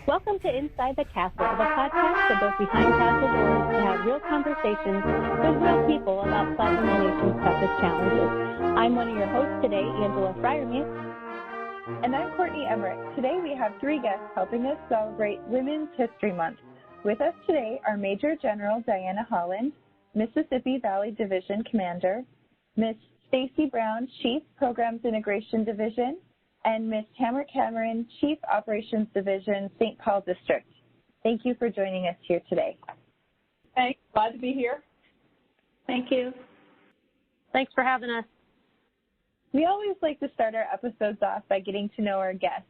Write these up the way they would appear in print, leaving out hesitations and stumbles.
Welcome to Inside the Castle, the podcast that goes behind castle doors to have real conversations with real people about solving the nation's toughest challenges. I'm one of your hosts today, Angela Fryermuth. And I'm Courtney Emmerich. Today we have three guests helping us celebrate Women's History Month. With us today are Major General Diana Holland, Mississippi Valley Division Commander, Miss Stacey Brown, Chief Programs Integration Division, and Ms. Tamara Cameron, Chief Operations Division, St. Paul District. Thank you for joining us here today. Thanks. Glad to be here. Thank you. Thanks for having us. We always like to start our episodes off by getting to know our guests.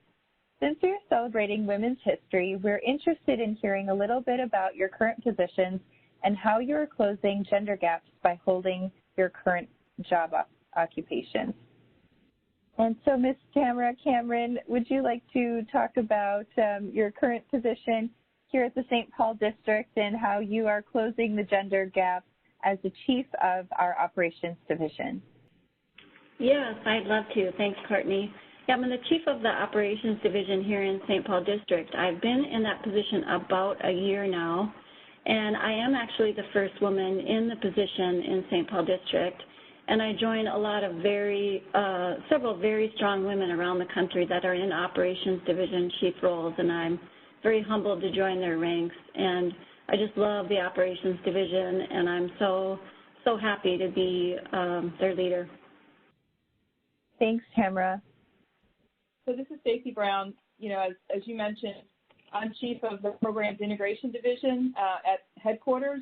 Since we're celebrating women's history, we're interested in hearing a little bit about your current positions and how you're closing gender gaps by holding your current job occupations. And so, Ms. Tamara Cameron, would you like to talk about your current position here at the St. Paul District and how you are closing the gender gap as the Chief of our Operations Division? Yes, I'd love to. Thanks, Courtney. Yeah, I'm the Chief of the Operations Division here in St. Paul District. I've been in that position about a year now, and I am actually the first woman in the position in St. Paul District. And I join a lot of several very strong women around the country that are in Operations Division chief roles, and I'm very humbled to join their ranks. And I just love the Operations Division, and I'm so happy to be their leader. Thanks, Tamara. So this is Stacey Brown. You know, as you mentioned, I'm Chief of the Programs Integration Division at headquarters.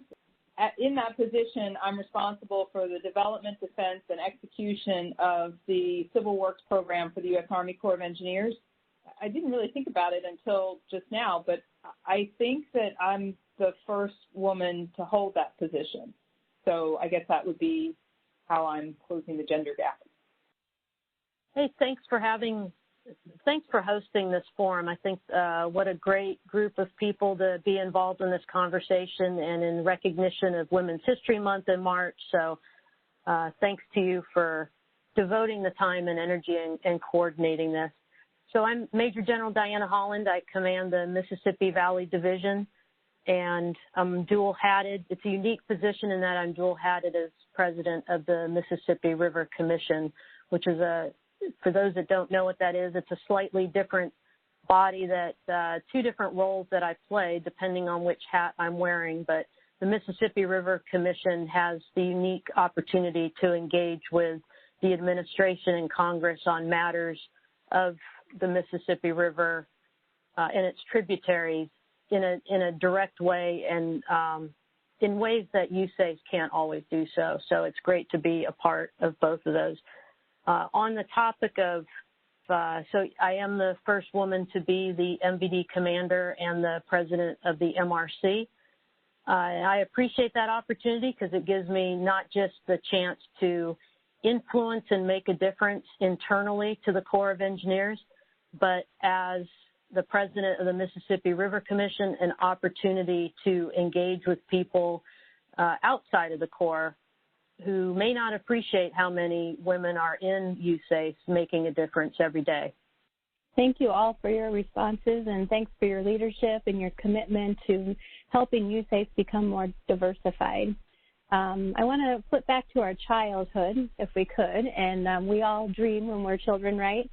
In that position, I'm responsible for the development, defense, and execution of the Civil Works program for the U.S. Army Corps of Engineers. I didn't really think about it until just now, but I think that I'm the first woman to hold that position. So I guess that would be how I'm closing the gender gap. Hey, thanks for hosting this forum. I think what a great group of people to be involved in this conversation and in recognition of Women's History Month in March. So thanks to you for devoting the time and energy and coordinating this. So I'm Major General Diana Holland. I command the Mississippi Valley Division, and I'm dual-hatted. It's a unique position in that I'm dual-hatted as president of the Mississippi River Commission, which is for those that don't know what that is, it's a slightly different body that two different roles that I play depending on which hat I'm wearing. But the Mississippi River Commission has the unique opportunity to engage with the administration and Congress on matters of the Mississippi River and its tributaries in a direct way and in ways that USACE can't always do so. So it's great to be a part of both of those. On the topic of, so I am the first woman to be the MVD commander and the president of the MRC. I appreciate that opportunity because it gives me not just the chance to influence and make a difference internally to the Corps of Engineers, but as the president of the Mississippi River Commission, an opportunity to engage with people outside of the Corps who may not appreciate how many women are in USACE making a difference every day. Thank you all for your responses, and thanks for your leadership and your commitment to helping USACE become more diversified. I want to flip back to our childhood, if we could, and we all dream when we're children, right?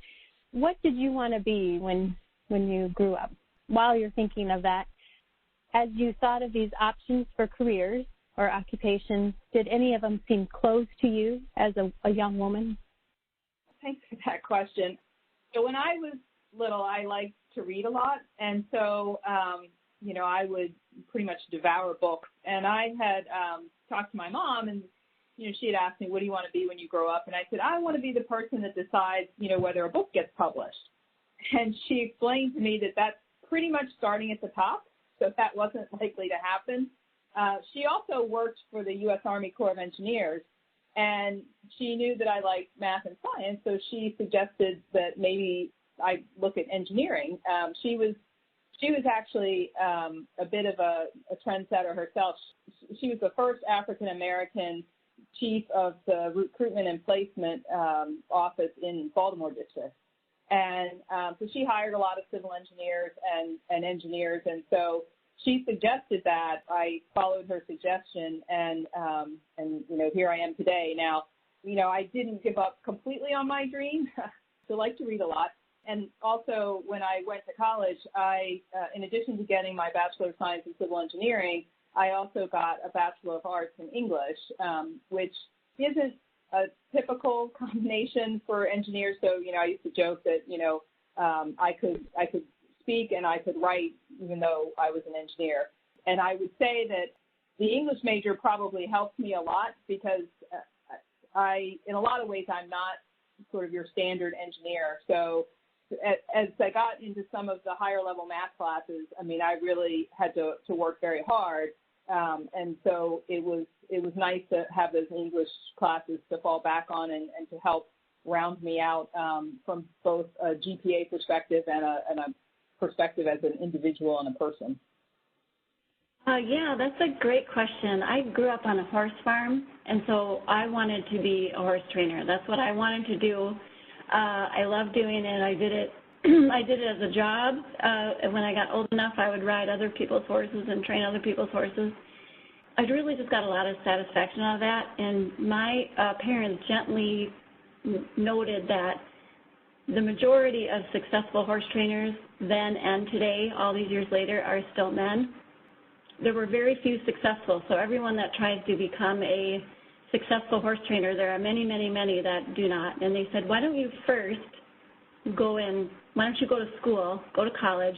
What did you want to be when you grew up? While you're thinking of that, as you thought of these options for careers or occupations, did any of them seem close to you as a young woman? Thanks for that question. So when I was little, I liked to read a lot, and so, I would pretty much devour books. And I had talked to my mom, and, she had asked me, what do you want to be when you grow up? And I said, I want to be the person that decides, whether a book gets published. And she explained to me that that's pretty much starting at the top, so that wasn't likely to happen. She also worked for the U.S. Army Corps of Engineers, and she knew that I liked math and science, so she suggested that maybe I look at engineering. She was actually a bit of a trendsetter herself. She was the first African-American chief of the recruitment and placement office in Baltimore district. And so she hired a lot of civil engineers and engineers. And so she suggested that. I followed her suggestion, and here I am today. Now, I didn't give up completely on my dream. I like to read a lot. And also, when I went to college, I, in addition to getting my Bachelor of Science in Civil Engineering, I also got a Bachelor of Arts in English, which isn't a typical combination for engineers. So, I used to joke that, I could speak and I could write even though I was an engineer. And I would say that the English major probably helped me a lot because in a lot of ways, I'm not sort of your standard engineer. So as I got into some of the higher level math classes, I really had to work very hard. And so it was nice to have those English classes to fall back on and to help round me out from both a GPA perspective and a perspective as an individual and a person. Yeah, that's a great question. I grew up on a horse farm, and so I wanted to be a horse trainer. That's what I wanted to do. I loved doing it. I did it. I did it as a job. When I got old enough, I would ride other people's horses and train other people's horses. I really just got a lot of satisfaction out of that. And my parents gently noted that the majority of successful horse trainers then and today, all these years later, are still men. There were very few successful. So everyone that tries to become a successful horse trainer, there are many, many, many that do not. And they said, why don't you first why don't you go to school, go to college,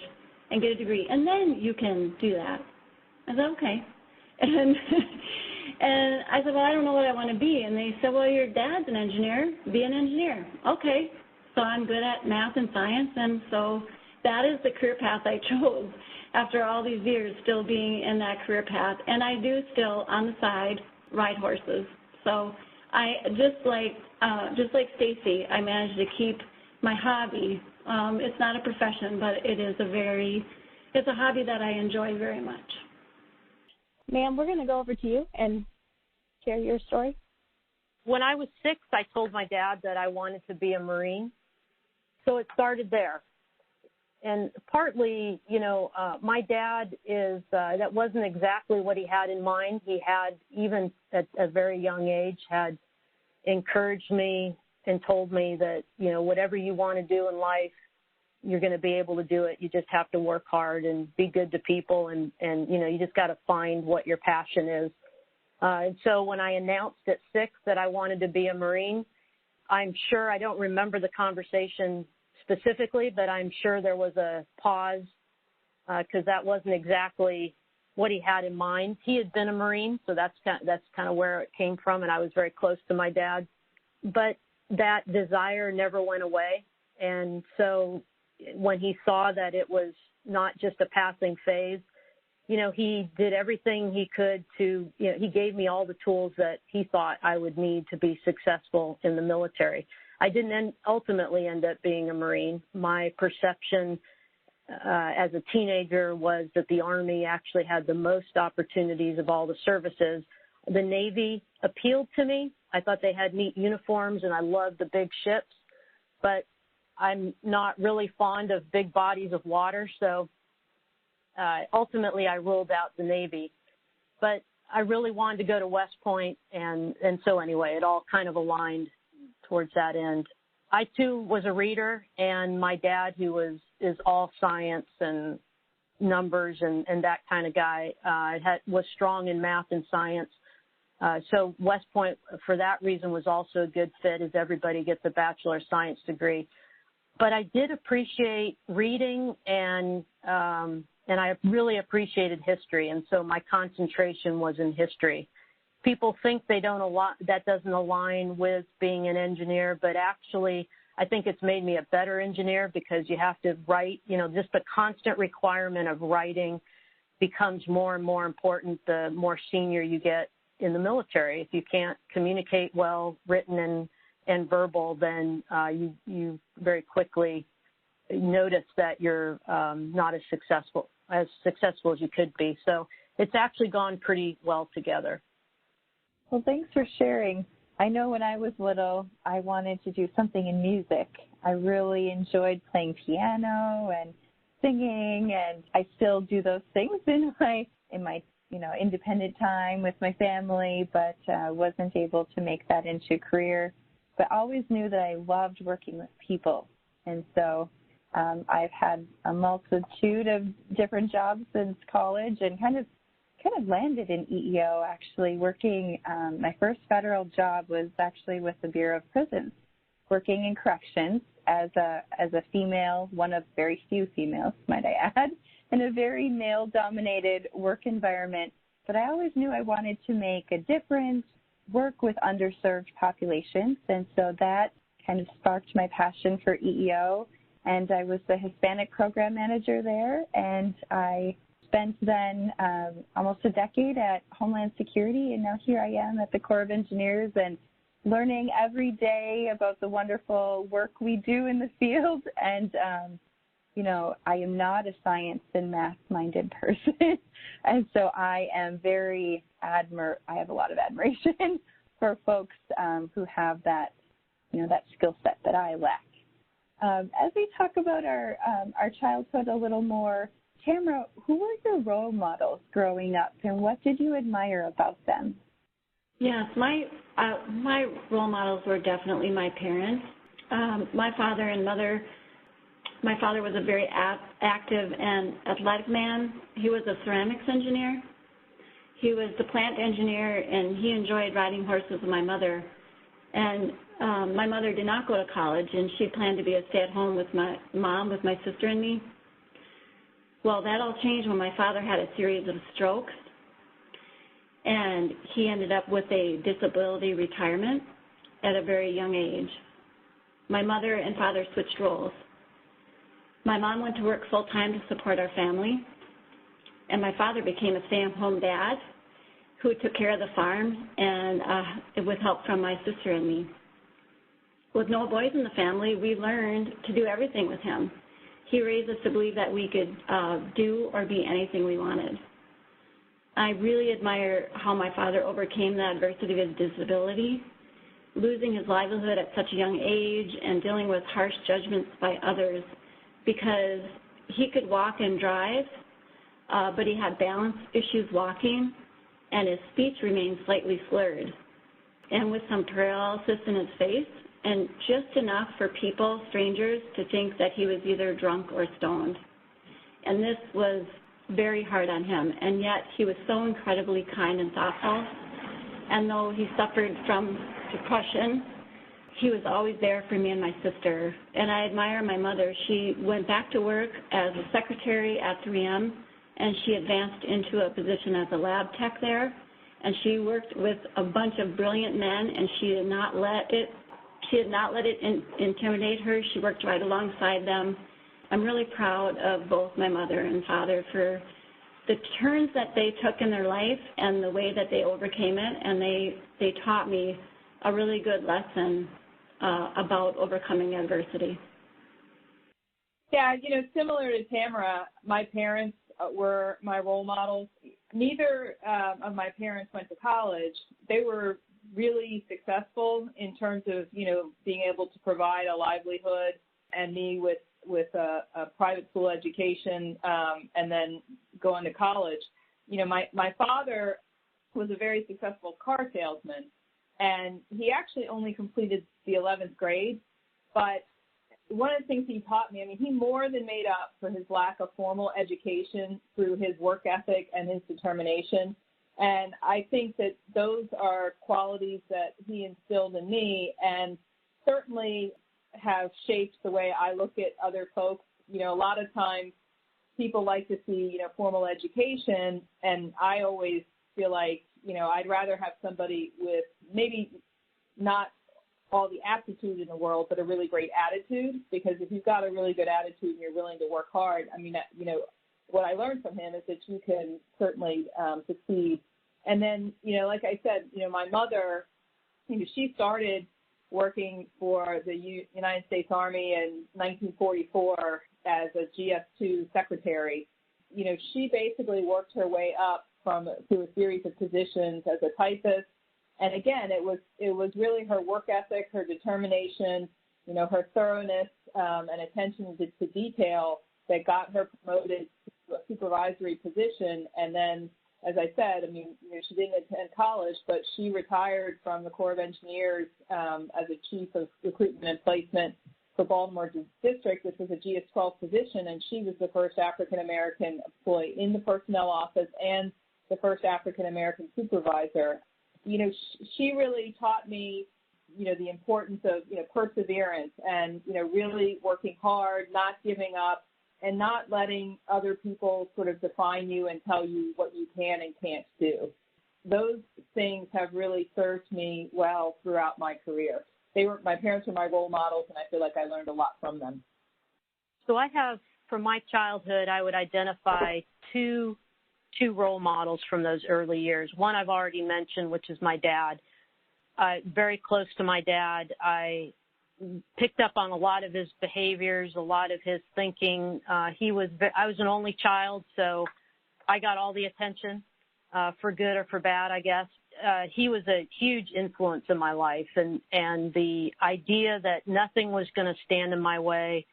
and get a degree, and then you can do that. I said, okay. And I said, well, I don't know what I want to be. And they said, well, your dad's an engineer. Be an engineer. Okay. So I'm good at math and science, and so that is the career path I chose after all these years still being in that career path. And I do still, on the side, ride horses. So I, just like Stacey, I managed to keep my hobby. It's not a profession, but it's a hobby that I enjoy very much. Ma'am, we're going to go over to you and share your story. When I was 6, I told my dad that I wanted to be a Marine. So it started there. And partly, my dad that wasn't exactly what he had in mind. He had, even at a very young age, had encouraged me and told me that, whatever you want to do in life, you're going to be able to do it. You just have to work hard and be good to people, and you just got to find what your passion is. And so when I announced at 6 that I wanted to be a Marine, I'm sure, I don't remember the conversation specifically, but I'm sure there was a pause because that wasn't exactly what he had in mind. He had been a Marine, so that's kind of where it came from, and I was very close to my dad. But that desire never went away, and so when he saw that it was not just a passing phase, he did everything he could to, he gave me all the tools that he thought I would need to be successful in the military. I didn't ultimately end up being a Marine. My perception as a teenager was that the Army actually had the most opportunities of all the services. The Navy appealed to me. I thought they had neat uniforms, and I loved the big ships, but I'm not really fond of big bodies of water, so ultimately I ruled out the Navy. But I really wanted to go to West Point, and so anyway, it all kind of aligned towards that end. I, too, was a reader, and my dad, who is all science and numbers and that kind of guy, was strong in math and science. So West Point, for that reason, was also a good fit, as everybody gets a Bachelor of Science degree. But I did appreciate reading, and I really appreciated history, and so my concentration was in history. People think that doesn't align with being an engineer, but actually I think it's made me a better engineer because you have to write, just the constant requirement of writing becomes more and more important the more senior you get in the military. If you can't communicate well, written and verbal, then you very quickly notice that you're not as successful as you could be. So it's actually gone pretty well together. Well, thanks for sharing. I know when I was little, I wanted to do something in music. I really enjoyed playing piano and singing, and I still do those things in my independent time with my family, but wasn't able to make that into a career. But always knew that I loved working with people, and so I've had a multitude of different jobs since college, and kind of landed in EEO. Actually, working my first federal job was actually with the Bureau of Prisons, working in corrections as a female, one of very few females, might I add, in a very male-dominated work environment. But I always knew I wanted to make a difference, work with underserved populations, and so that kind of sparked my passion for EEO. And I was the Hispanic program manager there, and I spent then almost a decade at Homeland Security, and now here I am at the Corps of Engineers, and learning every day about the wonderful work we do in the field. And, I am not a science and math-minded person. And so I am I have a lot of admiration for folks who have that, that skill set that I lack. As we talk about our childhood a little more, Tamara, who were your role models growing up, and what did you admire about them? Yes, my role models were definitely my parents. My father and mother. My father was a very active and athletic man. He was a ceramics engineer. He was the plant engineer, and he enjoyed riding horses with my mother. And my mother did not go to college, and she planned to be a stay-at-home with my mom, with my sister and me. Well, that all changed when my father had a series of strokes, and he ended up with a disability retirement at a very young age. My mother and father switched roles. My mom went to work full-time to support our family, and my father became a stay-at-home dad who took care of the farm and with help from my sister and me. With no boys in the family, we learned to do everything with him. He raised us to believe that we could do or be anything we wanted. I really admire how my father overcame the adversity of his disability, losing his livelihood at such a young age and dealing with harsh judgments by others, because he could walk and drive, but he had balance issues walking, and his speech remained slightly slurred, and with some paralysis in his face, and just enough for people, strangers, to think that he was either drunk or stoned. And this was very hard on him, and yet he was so incredibly kind and thoughtful. And though he suffered from depression, he was always there for me and my sister. And I admire my mother. She went back to work as a secretary at 3M, and she advanced into a position as a lab tech there. And she worked with a bunch of brilliant men, and she did not let it intimidate her. She worked right alongside them. I'm really proud of both my mother and father for the turns that they took in their life and the way that they overcame it, and they taught me a really good lesson about overcoming adversity. Yeah, similar to Tamara, my parents were my role models. Neither of my parents went to college. They were really successful in terms of, being able to provide a livelihood, and me with a private school education and then going to college. My father was a very successful car salesman, and he actually only completed the 11th grade. But one of the things he taught me, he more than made up for his lack of formal education through his work ethic and his determination. And I think that those are qualities that he instilled in me, and certainly have shaped the way I look at other folks. A lot of times people like to see, formal education, and I always feel like, I'd rather have somebody with maybe not all the aptitude in the world, but a really great attitude, because if you've got a really good attitude and you're willing to work hard, what I learned from him is that you can certainly succeed. And then, like I said, my mother, she started working for the United States Army in 1944 as a GS2 secretary. She basically worked her way up through a series of positions as a typist. And again, it was really her work ethic, her determination, her thoroughness and attention to detail that got her promoted to a supervisory position. And then, as I said, she didn't attend college, but she retired from the Corps of Engineers as a chief of recruitment and placement for Baltimore District, which was a GS-12 position, and she was the first African-American employee in the personnel office and the first African-American supervisor. She really taught me, the importance of, perseverance and, really working hard, not giving up, and not letting other people sort of define you and tell you what you can and can't do. Those things have really served me well throughout my career. My parents were my role models, and I feel like I learned a lot from them. So I have, from my childhood, I would identify two role models from those early years. One I've already mentioned, which is my dad. Very close to my dad. I picked up on a lot of his behaviors, a lot of his thinking. I was an only child, so I got all the attention, for good or for bad, I guess. He was a huge influence in my life, and the idea that nothing was going to stand in my way.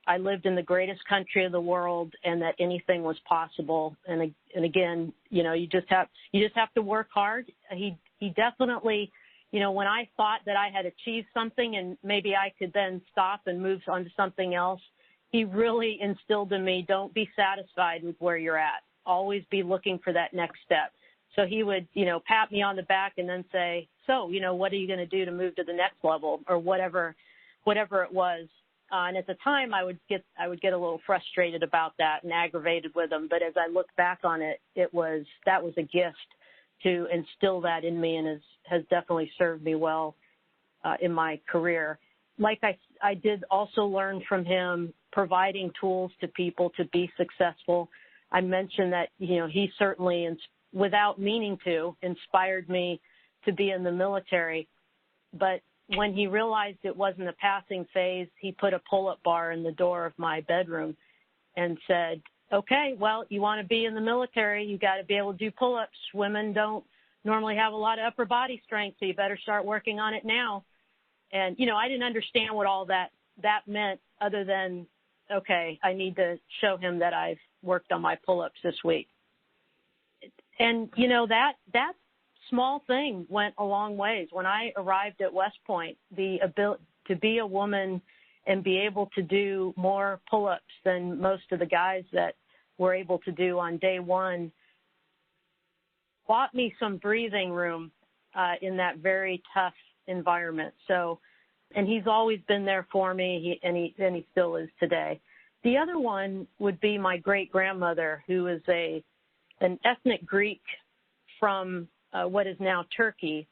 I lived in the greatest country of the world, and that anything was possible. And again, you just have to work hard. He definitely, when I thought that I had achieved something and maybe I could then stop and move on to something else, he really instilled in me, don't be satisfied with where you're at. Always be looking for that next step. So he would, pat me on the back and then say, so, what are you going to do to move to the next level, or whatever it was. And at the time, I would get a little frustrated about that and aggravated with him. But as I look back on it, that was a gift to instill that in me, and has definitely served me well in my career. Like I did also learn from him providing tools to people to be successful. I mentioned that, he certainly, without meaning to, inspired me to be in the military. But when he realized it wasn't a passing phase, he put a pull-up bar in the door of my bedroom and said, okay, well, you want to be in the military, you got to be able to do pull-ups. Women don't normally have a lot of upper body strength, so you better start working on it now. And, I didn't understand what all that meant, other than, okay, I need to show him that I've worked on my pull-ups this week. And, that small thing went a long ways. When I arrived at West Point, the ability to be a woman and be able to do more pull-ups than most of the guys that were able to do on day one bought me some breathing room in that very tough environment. So, and he's always been there for me, and he still is today. The other one would be my great-grandmother, who is an ethnic Greek from what is now Turkey.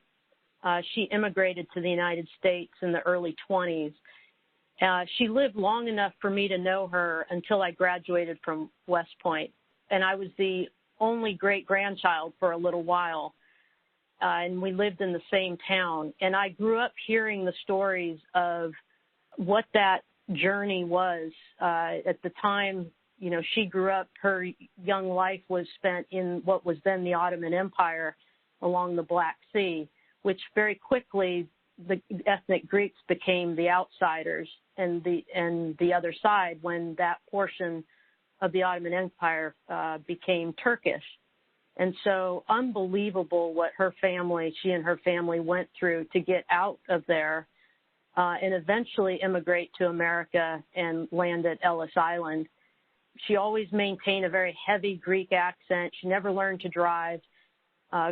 She immigrated to the United States in the early 20s. She lived long enough for me to know her until I graduated from West Point, and I was the only great-grandchild for a little while, and we lived in the same town. And I grew up hearing the stories of what that journey was. At the time, she grew up, her young life was spent in what was then the Ottoman Empire along the Black Sea, which very quickly the ethnic Greeks became the outsiders and the other side when that portion of the Ottoman Empire became Turkish. And so unbelievable what she and her family went through to get out of there and eventually immigrate to America and land at Ellis Island. She always maintained a very heavy Greek accent. She never learned to drive,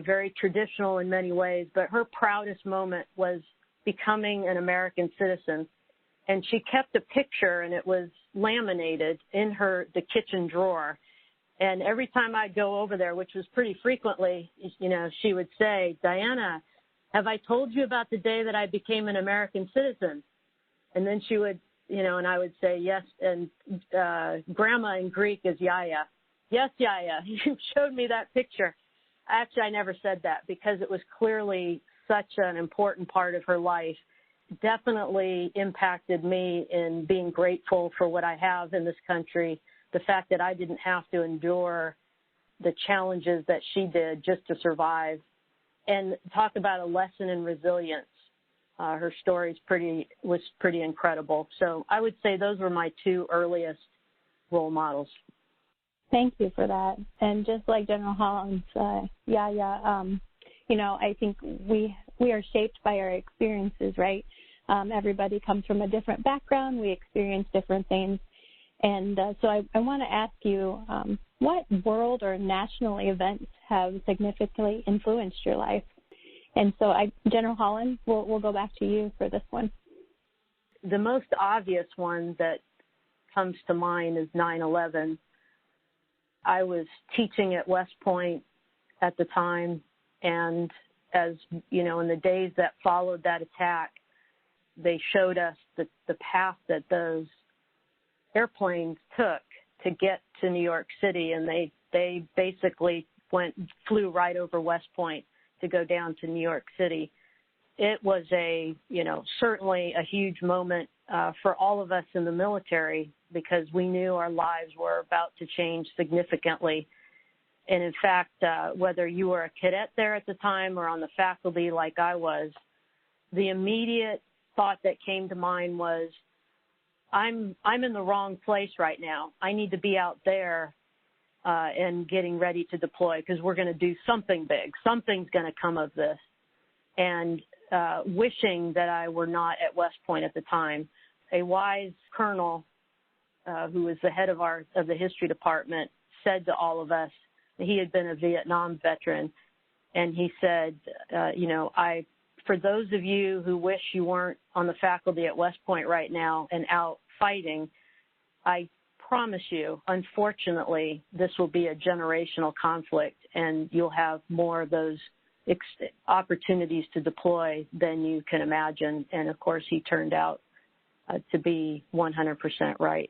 very traditional in many ways, but her proudest moment was becoming an American citizen. And she kept a picture, and it was laminated in the kitchen drawer. And every time I'd go over there, which was pretty frequently, she would say, Diana, have I told you about the day that I became an American citizen? And then she would, and I would say, yes. And grandma in Greek is Yaya. Yes, Yaya, you showed me that picture. Actually, I never said that because it was clearly such an important part of her life. Definitely impacted me in being grateful for what I have in this country, the fact that I didn't have to endure the challenges that she did just to survive. And talk about a lesson in resilience. Her story was pretty incredible. So I would say those were my two earliest role models. Thank you for that. And just like General Holland, I think we are shaped by our experiences, right? Everybody comes from a different background. We experience different things. And so I want to ask you, what world or national events have significantly influenced your life? And so, General Holland, we'll go back to you for this one. The most obvious one that comes to mind is 9/11. I was teaching at West Point at the time, and as you know, in the days that followed that attack, they showed us the path that those airplanes took to get to New York City, and they basically flew right over West Point to go down to New York City. It was certainly a huge moment for all of us in the military, because we knew our lives were about to change significantly. And in fact, whether you were a cadet there at the time or on the faculty like I was, the immediate thought that came to mind was, I'm in the wrong place right now. I need to be out there and getting ready to deploy, because we're going to do something big. Something's going to come of this. And wishing that I were not at West Point at the time. A wise colonel who was the head of the history department said to all of us, he had been a Vietnam veteran, and he said, for those of you who wish you weren't on the faculty at West Point right now and out fighting, I promise you, unfortunately, this will be a generational conflict, and you'll have more of those opportunities to deploy than you can imagine. And, of course, he turned out to be 100% right.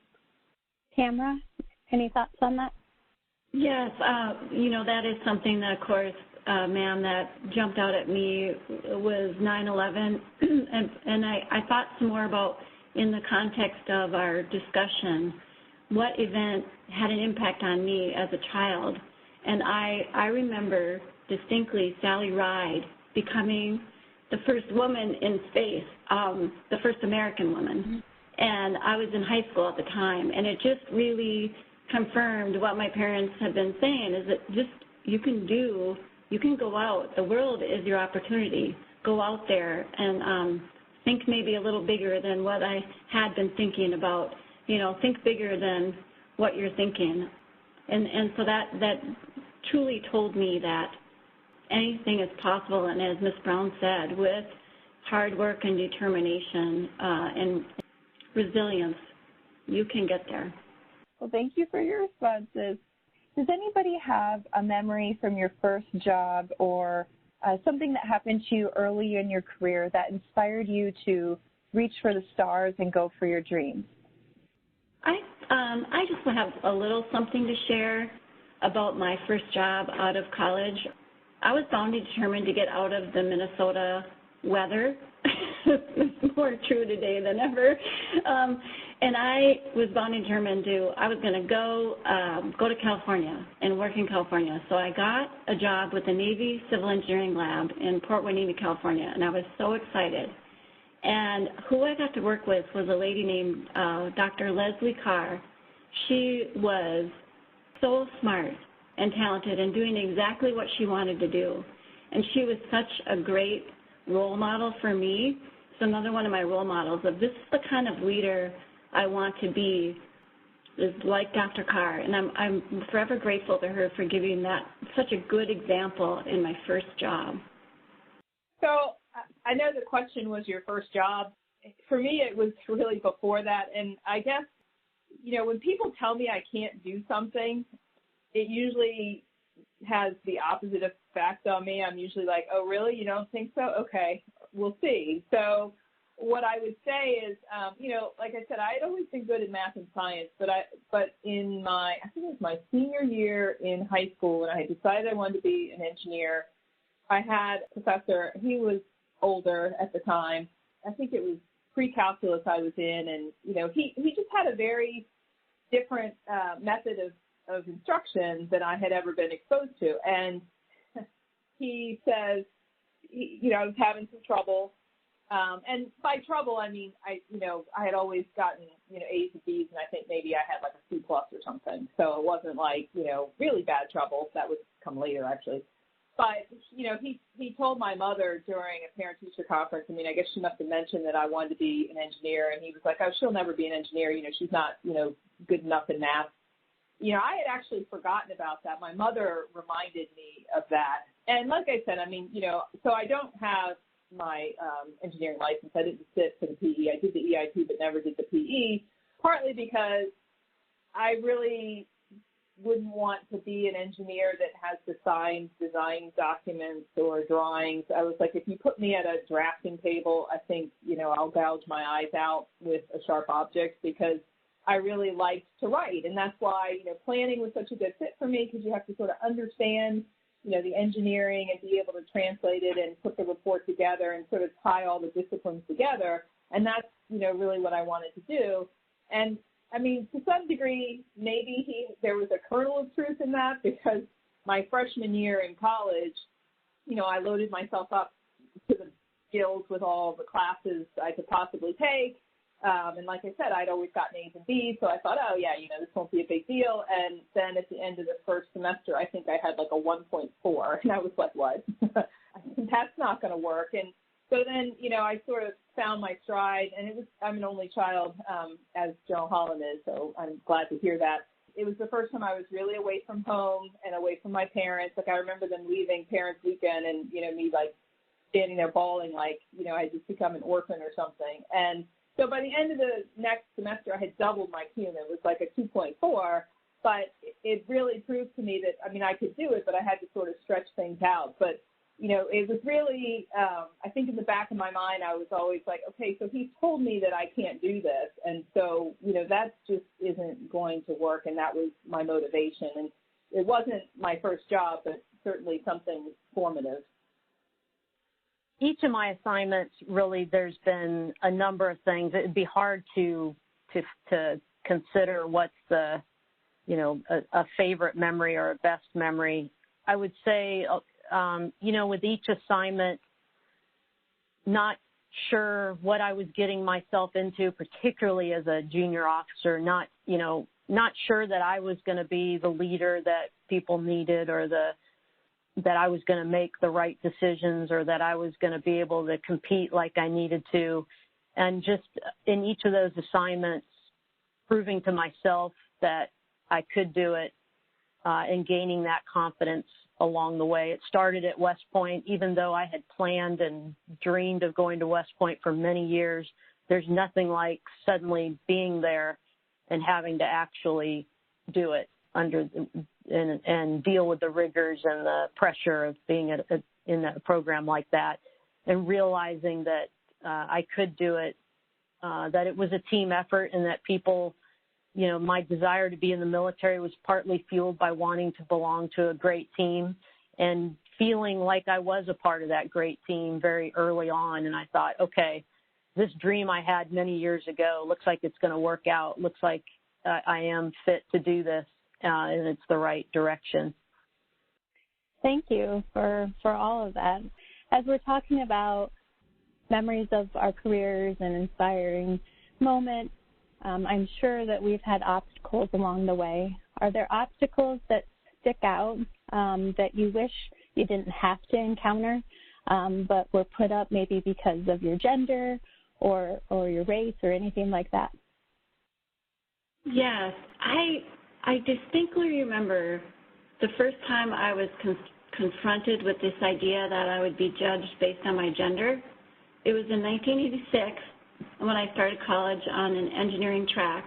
Tamara, any thoughts on that? Yes, that is something that, of course, ma'am, that jumped out at me was 9/11, and I thought some more about, in the context of our discussion, what event had an impact on me as a child. And I remember distinctly Sally Ride becoming the first woman in space, the first American woman. Mm-hmm. And I was in high school at the time, and it just really confirmed what my parents had been saying, is that just you can go out. The world is your opportunity. Go out there and think maybe a little bigger than what I had been thinking about. Think bigger than what you're thinking. And so that truly told me that anything is possible, and as Ms. Brown said, with hard work and determination and resilience, you can get there. Well, thank you for your responses. Does anybody have a memory from your first job or something that happened to you early in your career that inspired you to reach for the stars and go for your dreams? I just have a little something to share about my first job out of college. I was bound and determined to get out of the Minnesota weather. It's more true today than ever. And I was bound and determined I was going to go to California and work in California. So I got a job with the Navy Civil Engineering Lab in Port Hueneme, California, and I was so excited. And who I got to work with was a lady named Dr. Leslie Carr. She was so smart and talented and doing exactly what she wanted to do. And she was such a great role model for me. It's another one of my role models of this is the kind of leader I want to be, is like Dr. Carr. And I'm forever grateful to her for giving that such a good example in my first job. So I know the question was your first job. For me, it was really before that. And I guess, when people tell me I can't do something, it usually has the opposite effect on me. I'm usually like, oh, really? You don't think so? Okay, we'll see. So what I would say is, like I said, I had always been good at math and science, but in I think it was my senior year in high school, when I had decided I wanted to be an engineer, I had a professor. He was older at the time. I think it was pre-calculus I was in, and, he just had a very different method of instruction than I had ever been exposed to. And he says, I was having some trouble, And by trouble, I mean, I had always gotten, A's and B's, and I think maybe I had like a C+ or something. So it wasn't like, really bad trouble. That would come later, actually. But, he told my mother during a parent-teacher conference, I mean, I guess she must have mentioned that I wanted to be an engineer, and he was like, oh, she'll never be an engineer. She's not, good enough in math. I had actually forgotten about that. My mother reminded me of that. And like I said, I mean, so I don't have my engineering license. I didn't sit for the PE. I did the EIT, but never did the PE, partly because I really wouldn't want to be an engineer that has to sign design documents or drawings. I was like, if you put me at a drafting table, I think, I'll gouge my eyes out with a sharp object, because I really liked to write. And that's why, planning was such a good fit for me, because you have to sort of understand, the engineering and be able to translate it and put the report together and sort of tie all the disciplines together. And that's, really what I wanted to do. And I mean, to some degree, maybe there was a kernel of truth in that, because my freshman year in college, I loaded myself up to the gills with all the classes I could possibly take. And like I said, I'd always gotten A's and B's, so I thought, oh, yeah, this won't be a big deal. And then at the end of the first semester, I think I had like a 1.4, and I was like, what? That's not going to work. And so then, I sort of found my stride, and I'm an only child, as General Holland is, so I'm glad to hear that. It was the first time I was really away from home and away from my parents. Like, I remember them leaving Parents' Weekend and, me, like, standing there bawling like, I had just become an orphan or something. And so by the end of the next semester, I had doubled my CUNA. It was like a 2.4, but it really proved to me that, I mean, I could do it, but I had to sort of stretch things out. But, it was really, I think in the back of my mind, I was always like, okay, so he told me that I can't do this. And so, that just isn't going to work. And that was my motivation. And it wasn't my first job, but certainly something formative. Each of my assignments, really, there's been a number of things. It'd be hard to consider what's the, a favorite memory or a best memory. I would say, with each assignment, not sure what I was getting myself into, particularly as a junior officer, not sure that I was going to be the leader that people needed, or that I was going to make the right decisions, or that I was going to be able to compete like I needed to. And just in each of those assignments, proving to myself that I could do it, and gaining that confidence along the way. It started at West Point. Even though I had planned and dreamed of going to West Point for many years, there's nothing like suddenly being there and having to actually do it and deal with the rigors and the pressure of being in a program like that, and realizing that I could do it, that it was a team effort, and that people, my desire to be in the military was partly fueled by wanting to belong to a great team and feeling like I was a part of that great team very early on. And I thought, okay, this dream I had many years ago looks like it's going to work out. Looks like I am fit to do this, and it's the right direction. Thank you for all of that. As we're talking about memories of our careers and inspiring moments, I'm sure that we've had obstacles along the way. Are there obstacles that stick out that you wish you didn't have to encounter, but were put up maybe because of your gender or your race or anything like that? Yes, I distinctly remember the first time I was confronted with this idea that I would be judged based on my gender. It was in 1986 when I started college on an engineering track.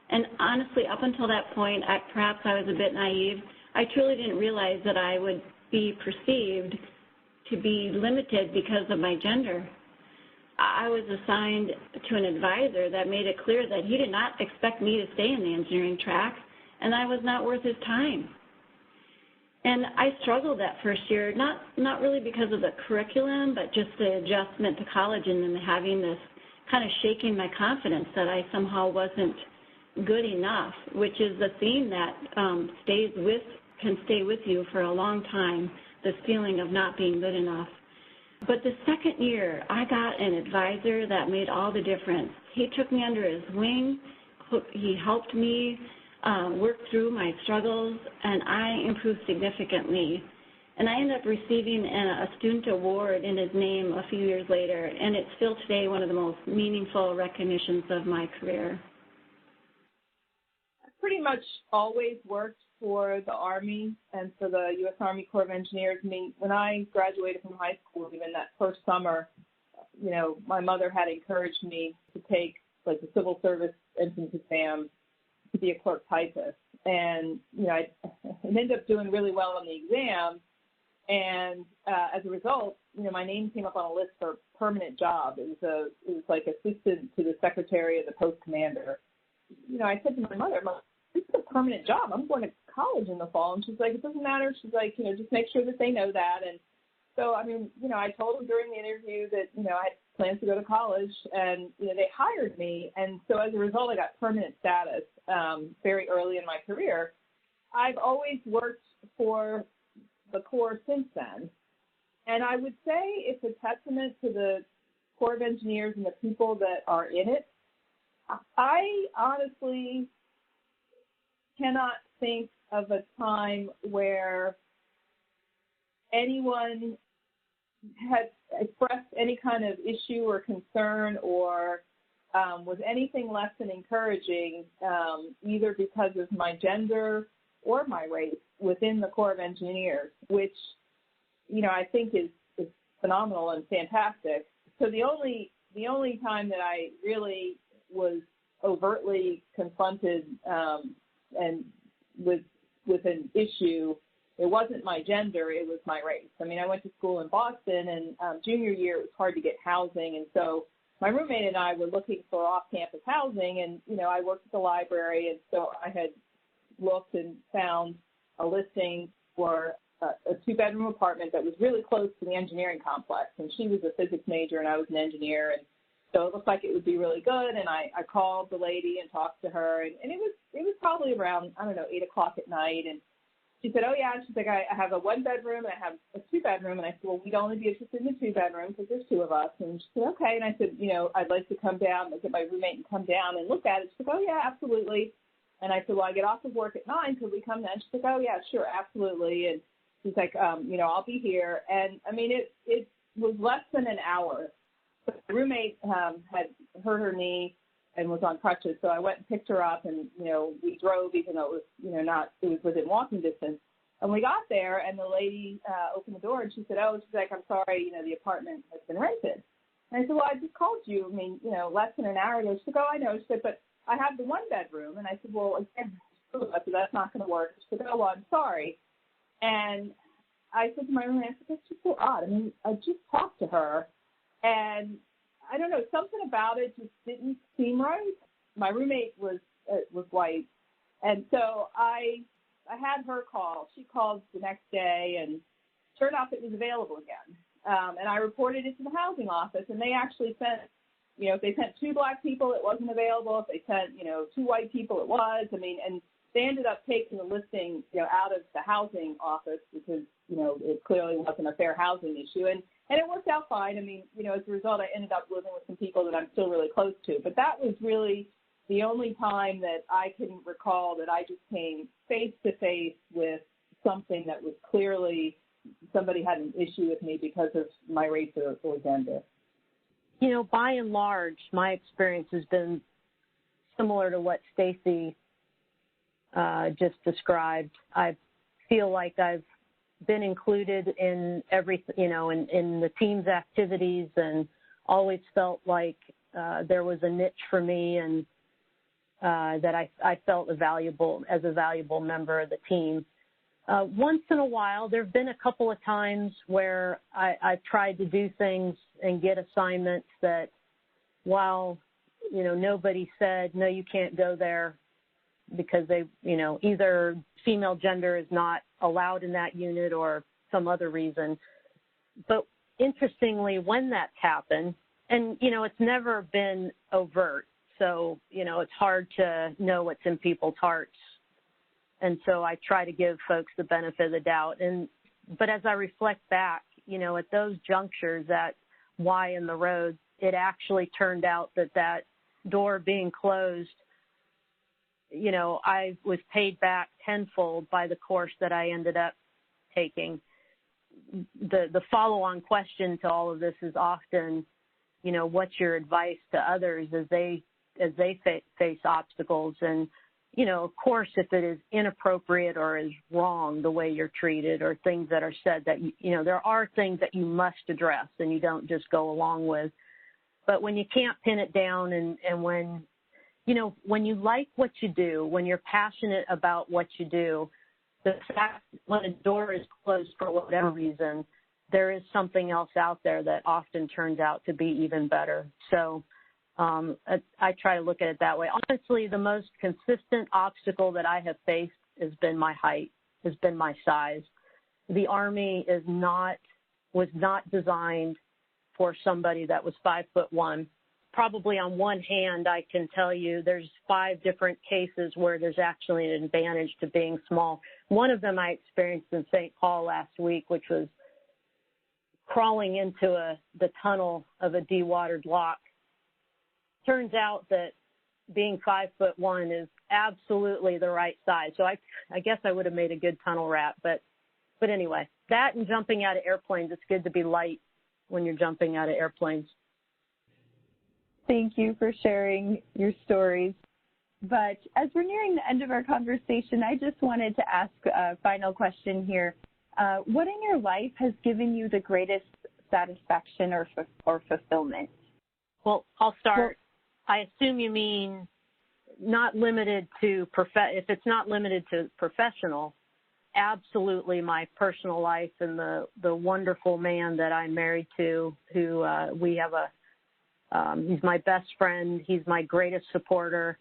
And honestly, up until that point, perhaps I was a bit naive. I truly didn't realize that I would be perceived to be limited because of my gender. I was assigned to an advisor that made it clear that he did not expect me to stay in the engineering track, and I was not worth his time. And I struggled that first year, not really because of the curriculum, but just the adjustment to college and then having this kind of shaking my confidence that I somehow wasn't good enough, which is the theme that can stay with you for a long time, this feeling of not being good enough. But the second year, I got an advisor that made all the difference. He took me under his wing. He helped me work through my struggles, and I improved significantly. And I ended up receiving a student award in his name a few years later, and it's still today one of the most meaningful recognitions of my career. I pretty much always worked for the Army and for the U.S. Army Corps of Engineers. I mean, when I graduated from high school, even that first summer, you know, my mother had encouraged me to take, like, the civil service entrance exam to be a clerk typist. And, you know, I ended up doing really well on the exam. And as a result, you know, my name came up on a list for a permanent job. It was like assistant to the secretary of the post commander. You know, I said to my mother, this is a permanent job. I'm going to college in the fall. And she's like, it doesn't matter. She's like, you know, just make sure that they know that. And so, I mean, you know, I told them during the interview that, you know, I had plans to go to college, and, you know, they hired me. And so as a result, I got permanent status very early in my career. I've always worked for the Corps since then. And I would say it's a testament to the Corps of Engineers and the people that are in it. I honestly cannot think of a time where anyone had expressed any kind of issue or concern or was anything less than encouraging, either because of my gender or my race within the Corps of Engineers, which, you know, I think is phenomenal and fantastic. So the only time that I really was overtly confronted and with an issue, it wasn't my gender, it was my race. I mean, I went to school in Boston, and junior year it was hard to get housing, and so my roommate and I were looking for off-campus housing, and, you know, I worked at the library, and so I had looked and found a listing for a two-bedroom apartment that was really close to the engineering complex, and she was a physics major and I was an engineer, and so it looked like it would be really good. And I called the lady and talked to her, and it was probably around, I don't know, 8 o'clock at night, and she said, oh yeah, she's like, I have a one-bedroom and I have a two-bedroom, and I said, well, we'd only be interested in the two-bedroom because there's two of us. And she said, okay, and I said, you know, I'd like to come down, get my roommate and come down and look at it. She said, oh yeah, absolutely. And I said, well, I get off of work at 9, could we come then? She's like, oh yeah, sure, absolutely. And she's like, you know, I'll be here. And I mean, it was less than an hour. My roommate had hurt her knee and was on crutches, so I went and picked her up, and, you know, we drove, even though it was, you know, it was within walking distance. And we got there, and the lady opened the door, and she said, oh, she's like, I'm sorry, you know, the apartment has been rented. And I said, well, I just called you, I mean, you know, less than an hour ago. She said, oh, I know. She said, but I have the one-bedroom. And I said, well, again, I said, that's not going to work. She said, oh, well, I'm sorry. And I said to my roommate, I said, that's just so odd. I mean, I just talked to her, and I don't know, something about it just didn't seem right. My roommate was white, and so I had her call. She called the next day, and turned out it was available again. And I reported it to the housing office, and they actually sent, you know, if they sent 2 black people, it wasn't available. If they sent, you know, 2 white people, it was. I mean, and they ended up taking the listing, you know, out of the housing office because, you know, it clearly wasn't a fair housing issue. And it worked out fine. I mean, you know, as a result, I ended up living with some people that I'm still really close to. But that was really the only time that I can recall that I just came face to face with something that was clearly somebody had an issue with me because of my race or gender. You know, by and large, my experience has been similar to what Stacey just described. I feel like I've been included in every, you know, in the team's activities, and always felt like there was a niche for me, and that I felt as a valuable member of the team. Once in a while, there have been a couple of times where I've tried to do things and get assignments that, while, you know, nobody said, no, you can't go there because they, you know, either female gender is not allowed in that unit or some other reason. But interestingly, when that's happened, and, you know, it's never been overt, so, you know, it's hard to know what's in people's hearts. And so I try to give folks the benefit of the doubt. But as I reflect back, at those junctures, that Y in the road, it actually turned out that door being closed, I was paid back tenfold by the course that I ended up taking. The follow-on question to all of this is often, what's your advice to others as they face obstacles? And, of course, if it is inappropriate or is wrong the way you're treated or things that are said that, there are things that you must address and you don't just go along with. But when you can't pin it down and when you like what you do, when you're passionate about what you do, the fact when a door is closed for whatever reason, there is something else out there that often turns out to be even better. So I try to look at it that way. Honestly, the most consistent obstacle that I have faced has been my height, has been my size. The Army was not designed for somebody that was 5'1". Probably on one hand, I can tell you there's 5 different cases where there's actually an advantage to being small. One of them I experienced in St. Paul last week, which was crawling into the tunnel of a dewatered lock. Turns out that being 5'1" is absolutely the right size. So I guess I would have made a good tunnel rat. But anyway, that and jumping out of airplanes, it's good to be light when you're jumping out of airplanes. Thank you for sharing your stories. But as we're nearing the end of our conversation, I just wanted to ask a final question here. What in your life has given you the greatest satisfaction or fulfillment? Well, I'll start. I assume you mean not limited to if it's not limited to professional, absolutely my personal life and the wonderful man that I'm married to, who we have he's my best friend. He's my greatest supporter.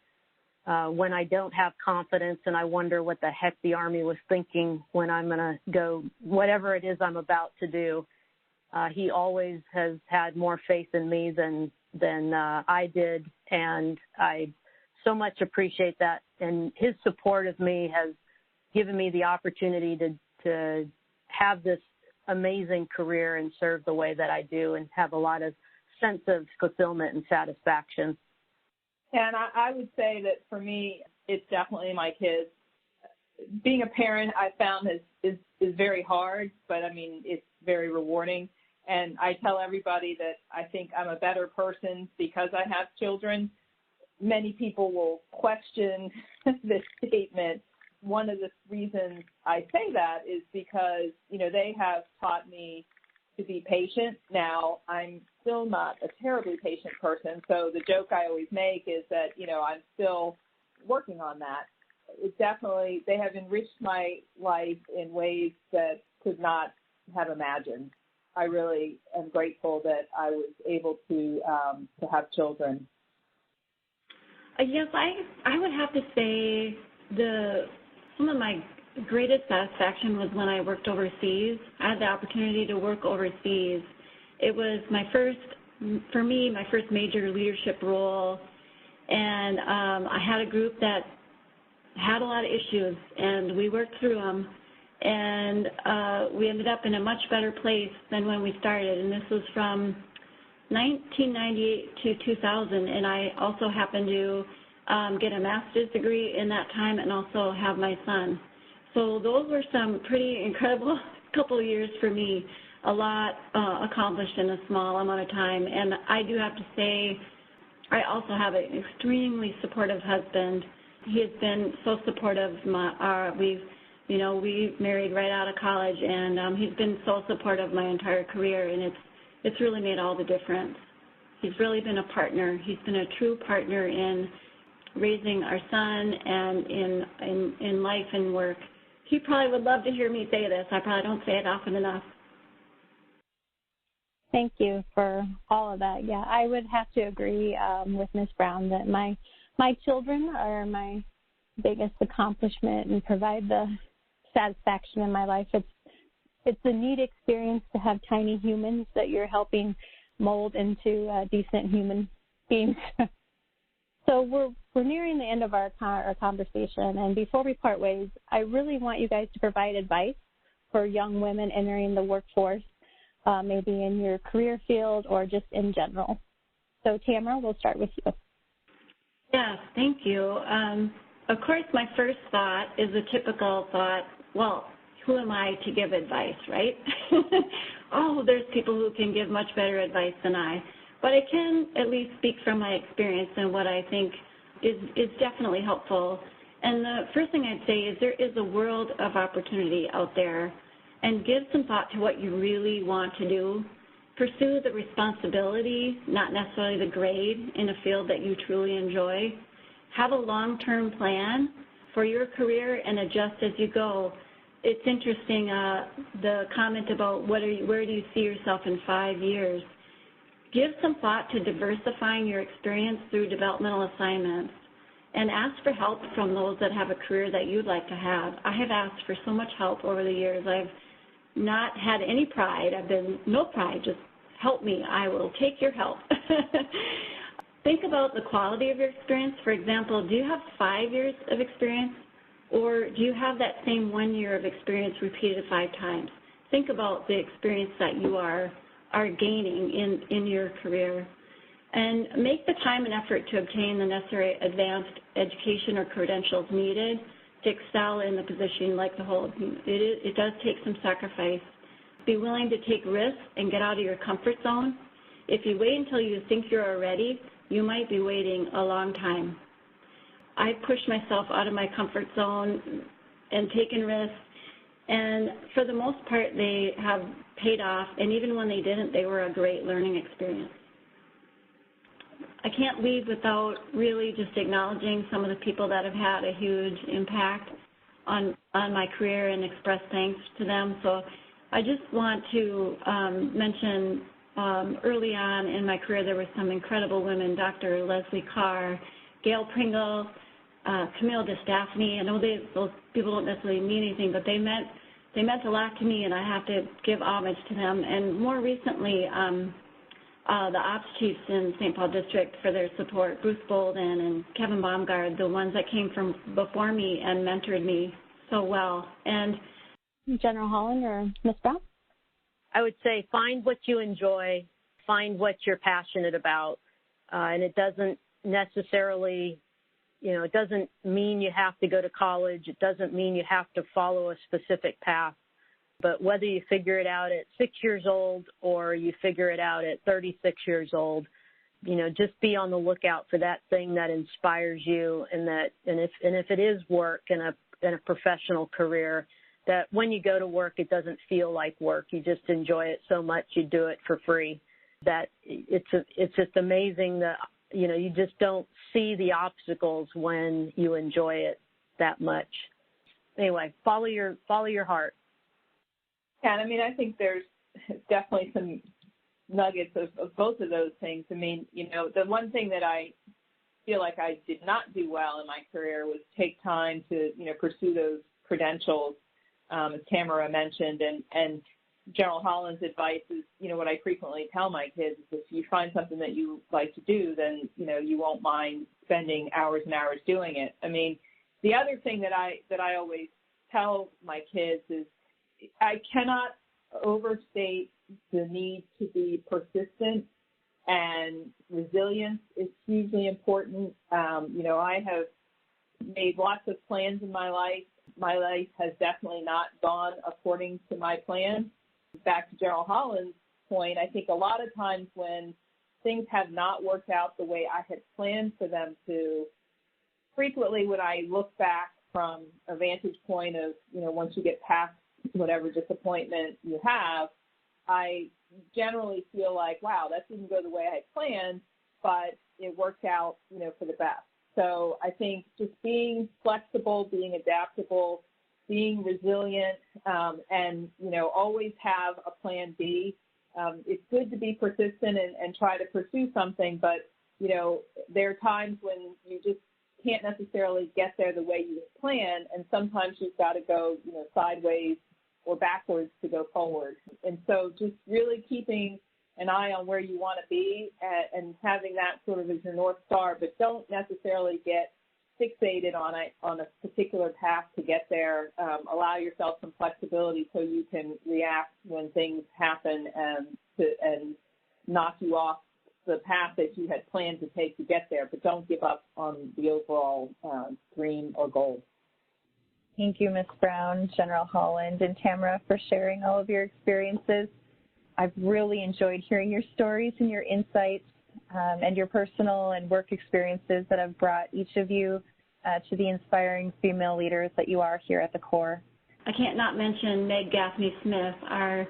When I don't have confidence and I wonder what the heck the Army was thinking when I'm going to go, whatever it is I'm about to do, he always has had more faith in me than I did. And I so much appreciate that. And his support of me has given me the opportunity to have this amazing career and serve the way that I do and have a lot of sense of fulfillment and satisfaction. And I would say that for me, it's definitely my kids. Being a parent, I found is very hard, but I mean, it's very rewarding. And I tell everybody that I think I'm a better person because I have children. Many people will question this statement. One of the reasons I say that is because, they have taught me to be patient. Now, I'm still not a terribly patient person, so the joke I always make is that, I'm still working on that. They have enriched my life in ways that could not have imagined. I really am grateful that I was able to have children. Yes, I would have to say some of my greatest satisfaction was when I worked overseas. I had the opportunity to work overseas. It was my first major leadership role, and I had a group that had a lot of issues, and we worked through them, and we ended up in a much better place than when we started, and this was from 1998 to 2000, and I also happened to get a master's degree in that time and also have my son. So those were some pretty incredible couple of years for me, a lot accomplished in a small amount of time. And I do have to say, I also have an extremely supportive husband. He has been so supportive. We married right out of college, and he's been so supportive my entire career, and it's really made all the difference. He's really been a partner. He's been a true partner in raising our son and in life and work. He probably would love to hear me say this. I probably don't say it often enough. Thank you for all of that. Yeah, I would have to agree with Ms. Brown that my children are my biggest accomplishment and provide the satisfaction in my life. It's a neat experience to have tiny humans that you're helping mold into decent human beings. So we're nearing the end of our conversation, and before we part ways, I really want you guys to provide advice for young women entering the workforce. maybe in your career field or just in general. So Tamara, we'll start with you. Yes, thank you. Of course, my first thought is a typical thought, well, who am I to give advice, right? Oh, there's people who can give much better advice than I. But I can at least speak from my experience and what I think is definitely helpful. And the first thing I'd say is there is a world of opportunity out there, and give some thought to what you really want to do. Pursue the responsibility, not necessarily the grade, in a field that you truly enjoy. Have a long-term plan for your career and adjust as you go. It's interesting, the comment about where do you see yourself in 5 years. Give some thought to diversifying your experience through developmental assignments, and ask for help from those that have a career that you'd like to have. I have asked for so much help over the years. I've not had any pride. I've been no pride, just help me. I will take your help. Think about the quality of your experience. For example, do you have 5 years of experience, or do you have that same 1 year of experience repeated 5 times? Think about the experience that you are gaining in your career. And make the time and effort to obtain the necessary advanced education or credentials needed to excel in the position you'd like to hold. It does take some sacrifice. Be willing to take risks and get out of your comfort zone. If you wait until you think you're ready, you might be waiting a long time. I pushed myself out of my comfort zone and taken risks, and for the most part, they have paid off, and even when they didn't, they were a great learning experience. I can't leave without really just acknowledging some of the people that have had a huge impact on my career and express thanks to them. So I just want to mention early on in my career there were some incredible women, Dr. Leslie Carr, Gail Pringle, Camille DeStaffney. I know those people don't necessarily mean anything, but they meant a lot to me, and I have to give homage to them. And more recently, the ops chiefs in St. Paul District for their support, Bruce Bolden and Kevin Baumgard, the ones that came from before me and mentored me so well. And General Holland or Ms. Brown? I would say find what you enjoy, find what you're passionate about, and it doesn't necessarily, it doesn't mean you have to go to college. It doesn't mean you have to follow a specific path. But whether you figure it out at 6 years old or you figure it out at 36 years old, just be on the lookout for that thing that inspires you, and if it is work in a professional career, that when you go to work, it doesn't feel like work. You just enjoy it so much you do it for free. That it's just amazing that you just don't see the obstacles when you enjoy it that much. Anyway, follow your heart. And I think there's definitely some nuggets of both of those things. The one thing that I feel like I did not do well in my career was take time to, pursue those credentials, as Tamara mentioned, and General Holland's advice is, what I frequently tell my kids is if you find something that you like to do, then, you won't mind spending hours and hours doing it. The other thing that I always tell my kids is I cannot overstate the need to be persistent, and resilience is hugely important. I have made lots of plans in my life. My life has definitely not gone according to my plan. Back to General Holland's point, I think a lot of times when things have not worked out the way I had planned for them to, frequently when I look back from a vantage point of, once you get past whatever disappointment you have, I generally feel like, wow, that didn't go the way I had planned, but it worked out, for the best. So I think just being flexible, being adaptable, being resilient, and, always have a plan B. It's good to be persistent and try to pursue something, but, there are times when you just can't necessarily get there the way you had planned, and sometimes you've got to go, sideways or backwards to go forward. And so just really keeping an eye on where you want to be and having that sort of as your North Star, but don't necessarily get fixated on a particular path to get there. Allow yourself some flexibility so you can react when things happen and knock you off the path that you had planned to take to get there, but don't give up on the overall dream or goal. Thank you, Ms. Brown, General Holland, and Tamara for sharing all of your experiences. I've really enjoyed hearing your stories and your insights and your personal and work experiences that have brought each of you to the inspiring female leaders that you are here at the Corps. I can't not mention Meg Gaffney-Smith, our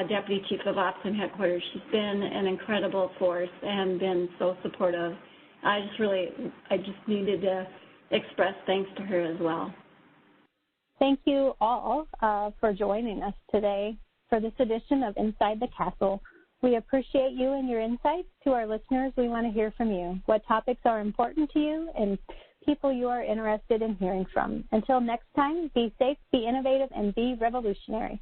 Deputy Chief of Ops and Headquarters. She's been an incredible force and been so supportive. I just needed to express thanks to her as well. Thank you all for joining us today for this edition of Inside the Castle. We appreciate you and your insights. To our listeners, we want to hear from you. What topics are important to you and people you are interested in hearing from. Until next time, be safe, be innovative, and be revolutionary.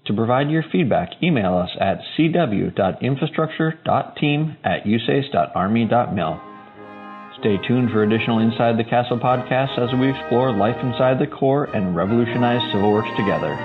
To provide your feedback, email us at cw.infrastructure.team@usace.army.mil. Stay tuned for additional Inside the Castle podcasts as we explore life inside the Corps and revolutionize civil works together.